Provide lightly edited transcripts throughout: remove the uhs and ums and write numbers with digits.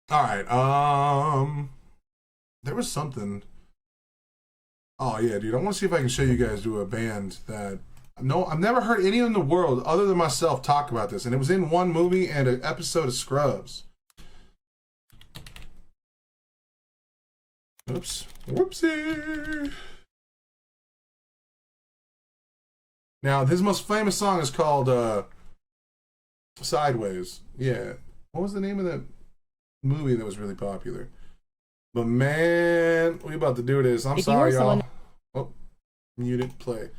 All right. There was something. Oh yeah, dude. I want to see if I can show you guys to a band that. No, I've never heard anyone in the world other than myself talk about this, and it was in one movie and an episode of Scrubs. Oops. Whoopsie. Now, his most famous song is called Sideways. Yeah. What was the name of that movie that was really popular? But man, we about to do this. I'm sorry, y'all. Oh, muted play.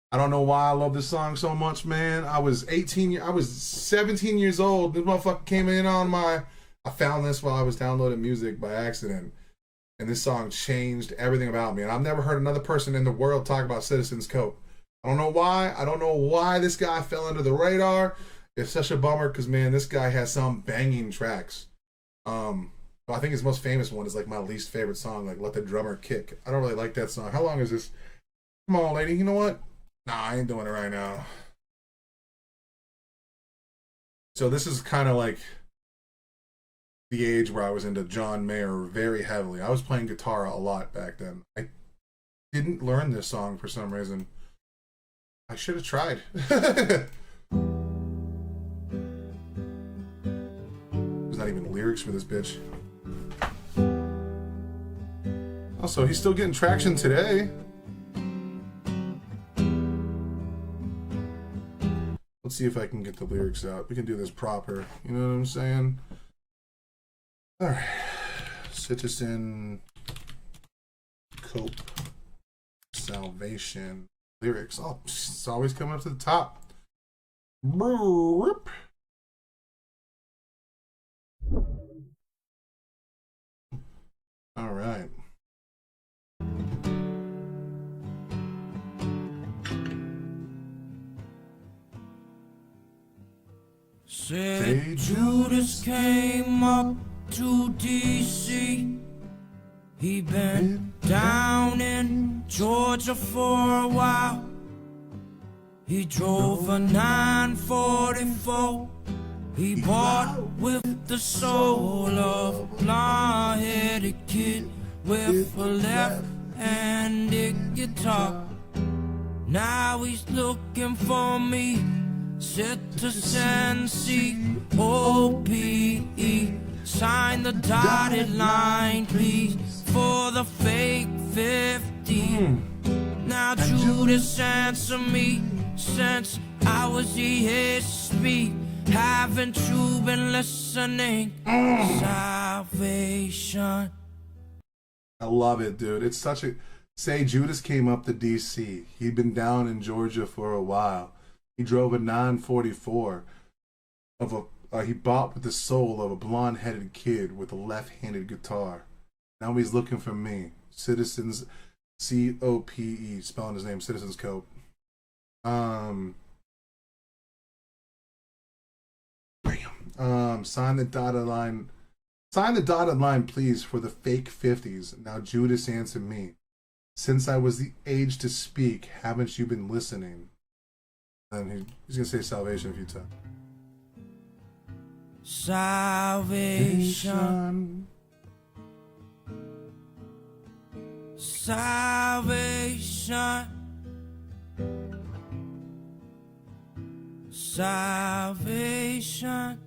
I don't know why I love this song so much, man. I was 17 years old. This motherfucker came in on my. I found this while I was downloading music by accident, and this song changed everything about me. And I've never heard another person in the world talk about Citizens Cope. I don't know why. I don't know why this guy fell under the radar. It's such a bummer because man, this guy has some banging tracks. But I think his most famous one is like my least favorite song, like "Let the Drummer Kick." I don't really like that song. How long is this? Come on, lady. You know what? Nah, I ain't doing it right now. So this is kind of like the age where I was into John Mayer very heavily. I was playing guitar a lot back then. I didn't learn this song for some reason. I should have tried. There's not even lyrics for this bitch. Also, he's still getting traction today. Let's see if I can get the lyrics out. We can do this proper. You know what I'm saying? All right. Citizen Cope Salvation lyrics. Oh, it's always coming up to the top. All right. Said Judas came up to DC. He been down in Georgia for a while. He drove a 944. He bought with the soul of a blonde-headed kid with a left-handed guitar. Now he's looking for me. Citizen C-O-P-E. Sign the dotted line, please, for the fake 50. Now Judas, answer me, since I was his speak. Haven't you been listening? Salvation. I love it, dude. It's such a. Say Judas came up to DC. He'd been down in Georgia for a while. He drove a 944 of a. He bought with the soul of a blonde-headed kid with a left-handed guitar. Now he's looking for me. Citizens, C-O-P-E, spelling his name, Citizens Cope. Sign the dotted line. Sign the dotted line, please, for the fake 50s. Now Judas, answer me. Since I was the age to speak, haven't you been listening? And he's gonna say salvation a few times. Salvation. Salvation. Salvation.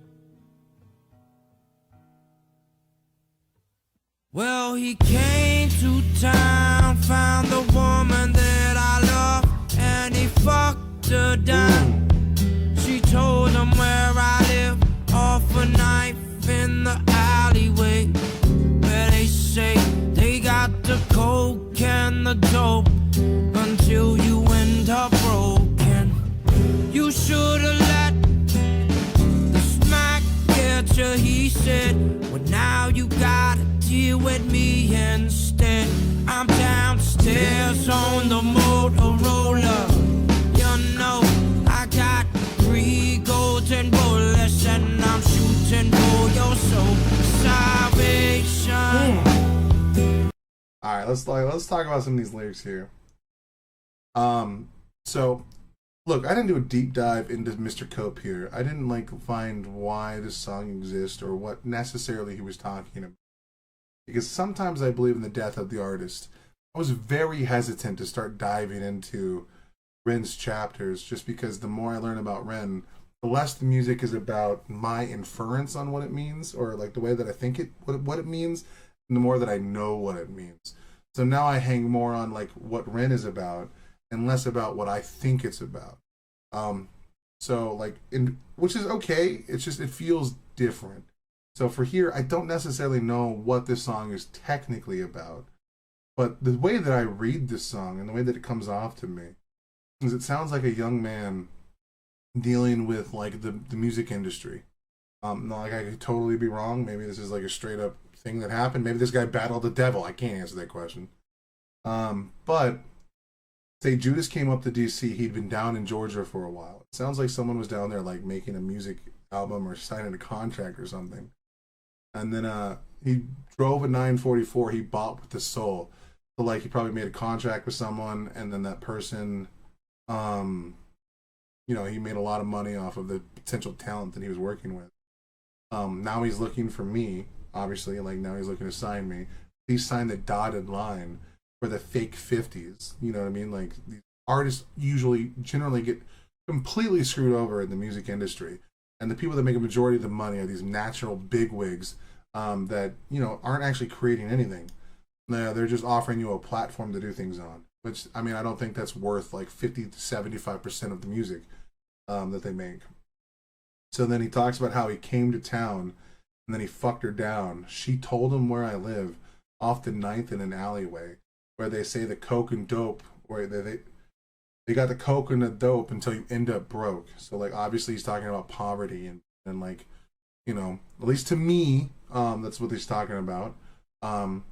Well, he came to town, found the woman that I love, and he fucked her down. She told him where I live, off a knife in the alleyway, where they say they got the coke and the dope until you end up broken. You should've let the smack get you, he said. Well, now you gotta deal with me instead. I'm downstairs on the Motorola. You know, I got 3 golden bullets and I'm shooting for your soul. Salvation. All right, let's talk about some of these lyrics here. So look, I didn't do a deep dive into Mr. Cope here. I didn't like find why this song exists or what necessarily he was talking about. Because sometimes I believe in the death of the artist. I was very hesitant to start diving into Ren's chapters just because the more I learn about Ren, the less the music is about my inference on what it means or like the way that I think it what it means, and the more that I know what it means. So now I hang more on like what Ren is about and less about what I think it's about. So like which is okay. It's just it feels different. So for here, I don't necessarily know what this song is technically about, but the way that I read this song and the way that it comes off to me is it sounds like a young man dealing with like the music industry. Like I could totally be wrong. Maybe this is like a straight up thing that happened. Maybe this guy battled the devil. I can't answer that question. But say Judas came up to DC. He'd been down in Georgia for a while. It sounds like someone was down there like making a music album or signing a contract or something. And then he drove a 944 he bought with his soul. So like he probably made a contract with someone, and then that person, you know, he made a lot of money off of the potential talent that he was working with. Now he's looking for me, obviously, like now he's looking to sign me. He signed the dotted line for the fake 50s. You know what I mean? Like these artists generally get completely screwed over in the music industry. And the people that make a majority of the money are these natural bigwigs that, you know, aren't actually creating anything. They're just offering you a platform to do things on. Which, I mean, I don't think that's worth like 50 to 75% of the music that they make. So then he talks about how he came to town and then he fucked her down. She told him where I live, off the 9th in an alleyway, where they say the coke and dope, where they got the coke and the dope until you end up broke. So like obviously he's talking about poverty and like, you know, at least to me, that's what he's talking about. So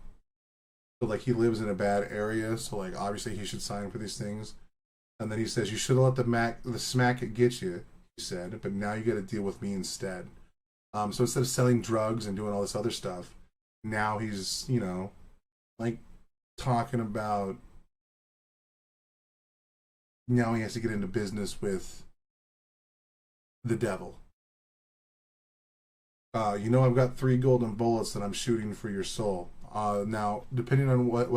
like he lives in a bad area, so like obviously he should sign for these things. And then he says you should have let the smack get you, he said, but now you got to deal with me instead. So instead of selling drugs and doing all this other stuff, now he's, you know, like talking about now he has to get into business with the devil. You know, I've got 3 golden bullets that I'm shooting for your soul. Now, depending on what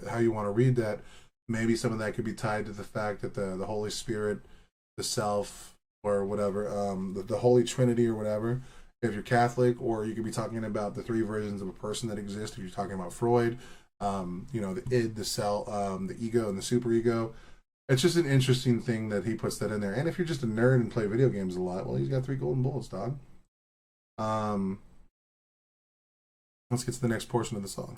how you want to read that, maybe some of that could be tied to the fact that the Holy Spirit, the Self, or whatever, the Holy Trinity or whatever, if you're Catholic, or you could be talking about the 3 versions of a person that exist. If you're talking about Freud, you know, the id, the self, the ego, and the superego. It's just an interesting thing that he puts that in there. And if you're just a nerd and play video games a lot, well, he's got 3 golden bullets, dog. Let's get to the next portion of the song.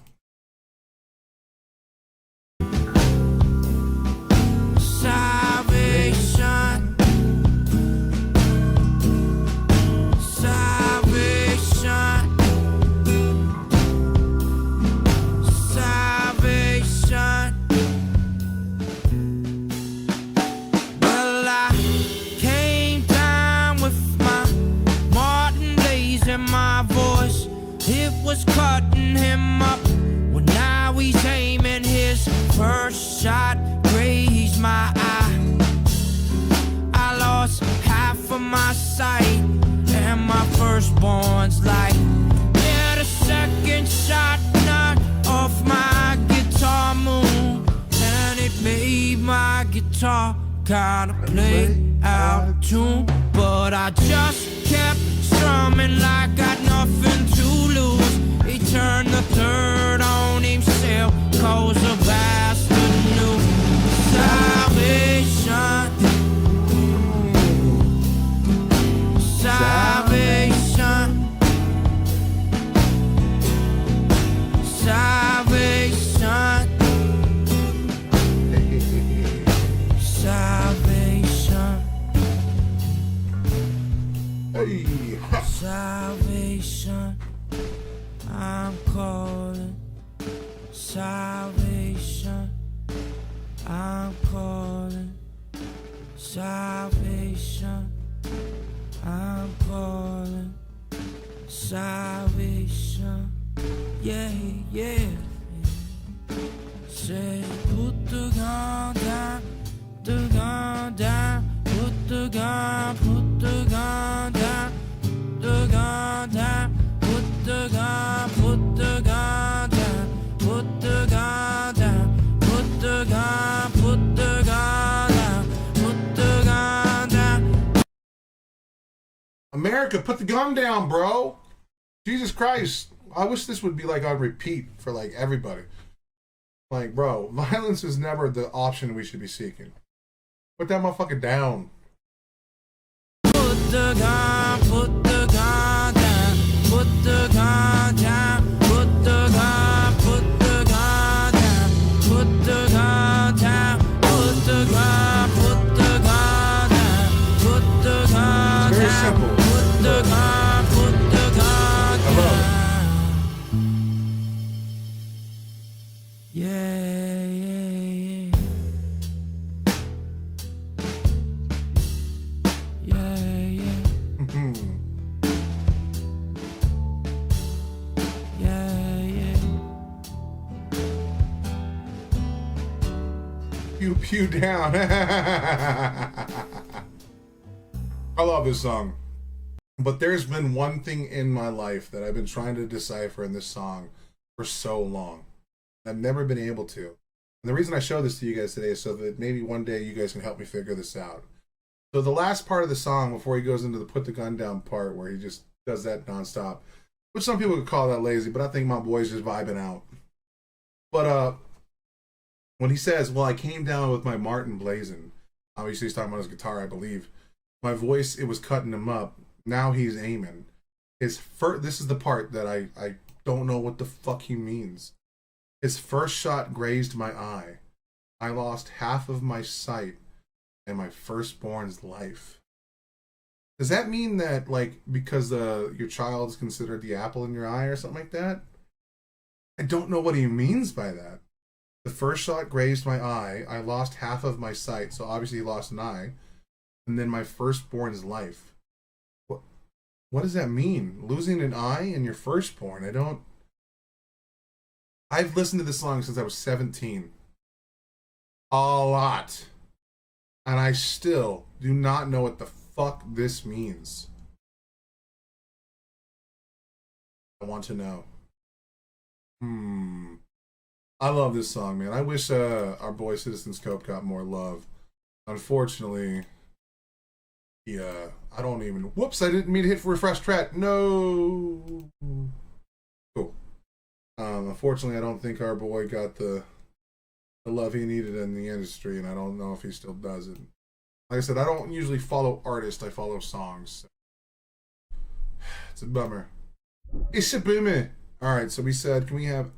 Salvation, salvation, salvation. Well, I came down with my Martin Blaze in my voice. It was cutting him up. Well, now he's aiming his first shot. Grazed my eye. I lost half of my sight, and my firstborn's light. Get a second shot, not off my guitar moon, and it made my guitar kinda play out of tune. But I just kept strumming like got nothing to lose. He turned the third on himself, cause the bastard knew. Salvation, salvation, salvation, salvation. Hey. Salvation, I'm calling. Salvation, I'm calling. Salvation, I'm calling. Salvation, yeah, yeah. Say, put the gun down, America, put the gun down, bro. Jesus Christ. I wish this would be like on repeat for like everybody. Like, bro, violence is never the option we should be seeking. Put that motherfucker down. Put the gun down. Put the gun down. Put the gun, put the gun down. Put the gun down. Put the gun, put the gun down. Put the gun it's very down. simple. Put the gun, put the gun down. I love it. Yeah, yeah, yeah. Yeah, yeah. Pew pew down. I love this song. But there's been one thing in my life that I've been trying to decipher in this song for so long. I've never been able to. And the reason I show this to you guys today is so that maybe one day you guys can help me figure this out. So the last part of the song, before he goes into the put the gun down part, where he just does that nonstop, which some people would call that lazy, but I think my boy's just vibing out. But when he says, well, I came down with my Martin blazing, obviously he's talking about his guitar, I believe. My voice, it was cutting him up. Now he's aiming. This is the part that I don't know what the fuck he means. His first shot grazed my eye. I lost half of my sight and my firstborn's life. Does that mean that, like, because your child is considered the apple in your eye or something like that? I don't know what he means by that. The first shot grazed my eye. I lost half of my sight. So obviously he lost an eye. And then my firstborn's life. What does that mean? Losing an eye and your firstborn? I've listened to this song since I was 17. A lot. And I still do not know what the fuck this means. I want to know. I love this song, man. I wish our boy Citizen Scope got more love. Unfortunately, I don't even... Whoops, I didn't mean to hit for refresh track. No. Cool. Unfortunately, I don't think our boy got the love he needed in the industry, and I don't know if he still does it. Like I said, I don't usually follow artists, I follow songs. It's a bummer. It's a bummer. Alright, so we said, can we have